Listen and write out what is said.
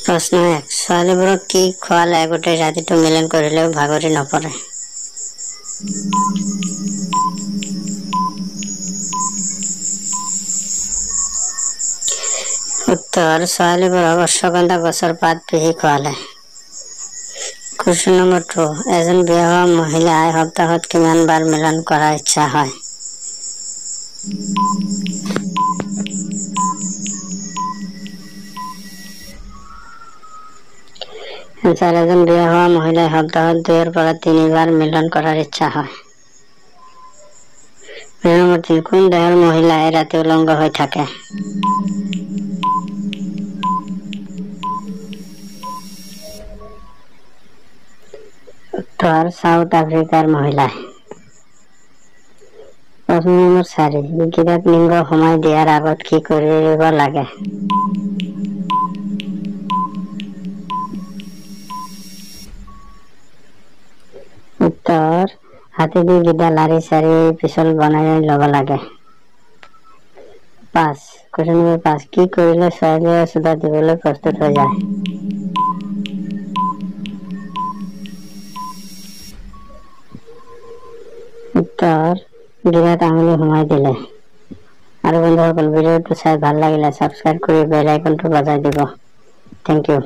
प्रश्न 1 ছোৱালীবোৰক কি খোৱালে গোটেই ৰাতিটো মিলন কৰিলেও ভাগৰি নপৰে? উত্তৰ ছোৱালীবোৰক অশ্বগন্ধা গছৰ পাত পিহি খোৱালে। কুৱেশ্যন নম্বৰ 2 এজন বিয়া হোৱা মহিলাই সপ্তাহত কিমান বাৰ মিলন কৰাৰ ইচ্ছা হয়? এজন বিয়া হোৱা মহিলাই সপ্তাহত 2 পৰা 3 বাৰ মিলন কৰাৰ ইচ্ছা হয়। প্ৰশ্ন নম্বৰ 3 কোন দেহৰ মহিলাই ৰাতি উলংগ হৈ থাকে? উত্তৰ সাউথ আফ্ৰিকাৰ মহিলাই। প্ৰশ্ন নম্বৰ 4 গিৰাত লিংগ সোমাই দিয়াৰ আগত কি কৰিব লাগে? উত্তৰ হাতেদি গিটা লাৰি চাৰি পিছল বনাই ল'ব লাগে। 5 কুৱেশ্যন নম্বৰ 5 কি কৰিলে ছোৱালীয়ে চুদা দিবলৈ প্ৰস্তুত হৈ যায়? উত্তৰ গিৰাত আঙুলি সোমাই দিলে। আৰু বন্ধুসকল ভিডিঅ'টো চাই ভাল লাগিলে ছাবস্ক্ৰাইব কৰি বেল আইকনটো বজাই দিব। Thank U.